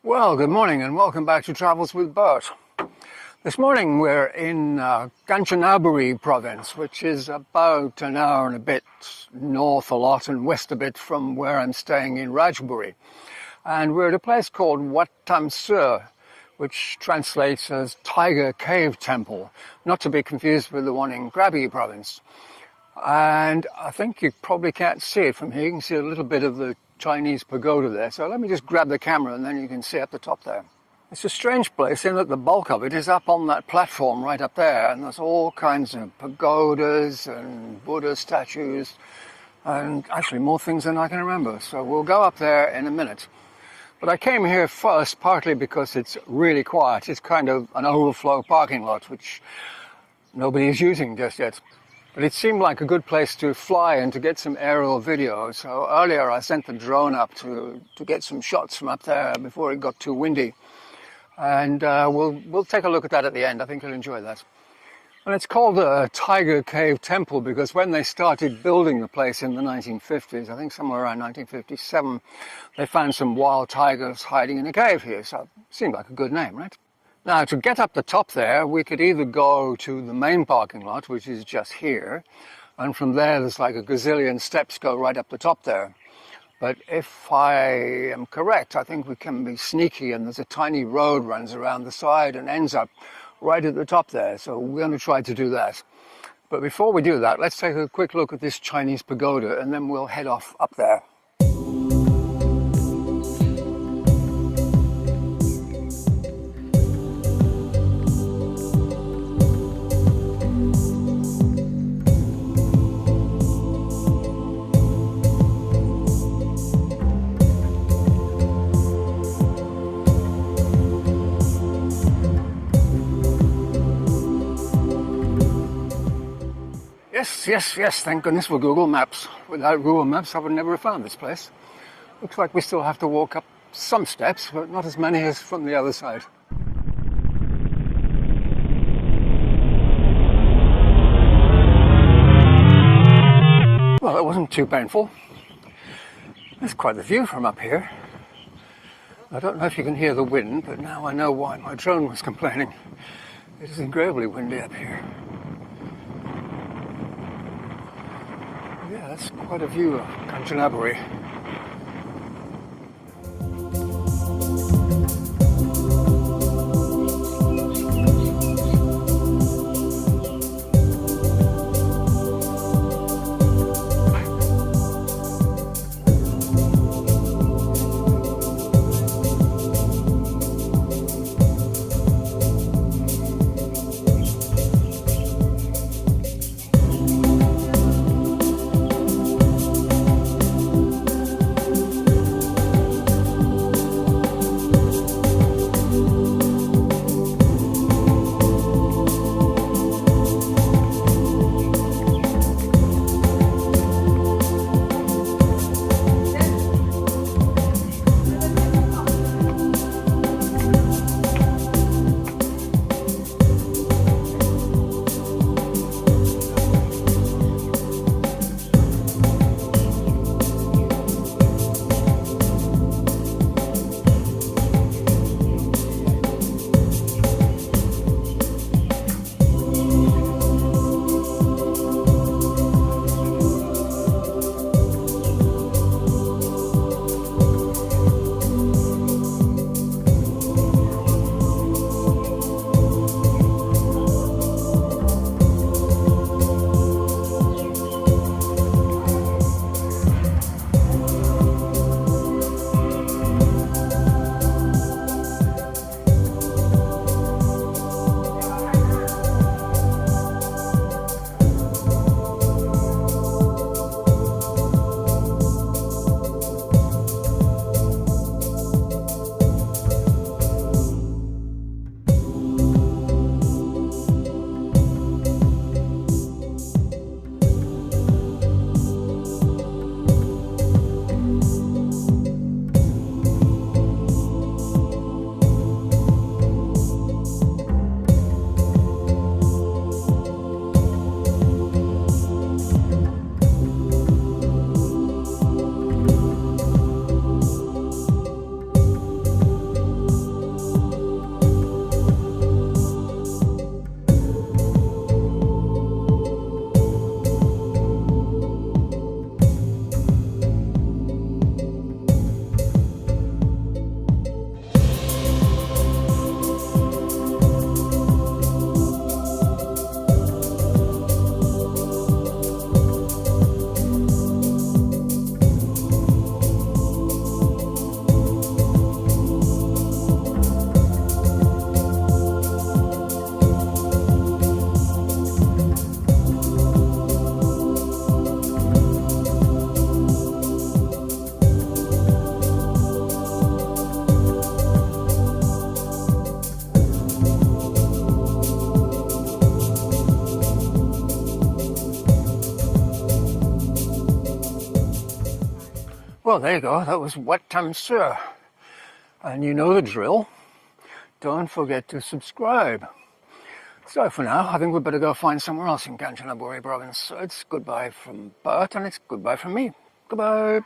Well, good morning and welcome back to Travels with Bert. This morning we're in Kanchanaburi province, which is about an hour and a bit north a lot and west a bit from where I'm staying in Rajburi. And we're at a place called Wat Tham Suea, which translates as Tiger Cave Temple, not to be confused with the one in Krabi province. And I think you probably can't see it from here. You can see a little bit of the Chinese pagoda there. So let me just grab the camera and then you can see at the top there. It's a strange place in that the bulk of it is up on that platform right up there, and there's all kinds of pagodas and Buddha statues and actually more things than I can remember. So we'll go up there in a minute. But I came here first partly because it's really quiet. It's kind of an overflow parking lot which nobody is using just yet. But it seemed like a good place to fly and to get some aerial video. So earlier I sent the drone up to get some shots from up there before it got too windy. And we'll take a look at that at the end. I think you'll enjoy that. And it's called a Tiger Cave Temple because when they started building the place in the 1950s, I think somewhere around 1957, they found some wild tigers hiding in a cave here. So it seemed like a good name, right? Now, to get up the top there, we could either go to the main parking lot, which is just here, and from there there's like a gazillion steps go right up the top there. But if I am correct, I think we can be sneaky, and there's a tiny road runs around the side and ends up right at the top there. So we're going to try to do that. But before we do that, let's take a quick look at this Chinese pagoda, and then we'll head off up there. Yes, thank goodness for Google Maps. Without Google Maps, I would never have found this place. Looks like we still have to walk up some steps, but not as many as from the other side. Well, it wasn't too painful. There's quite the view from up here. I don't know if you can hear the wind, but now I know why my drone was complaining. It is incredibly windy up here. Yeah, that's quite a view of Kanchanaburi. Well, there you go. That was Wat Tham Suea. And you know the drill. Don't forget to subscribe. So for now, I think we'd better go find somewhere else in Kanchanaburi province. So it's goodbye from Bert and it's goodbye from me. Goodbye.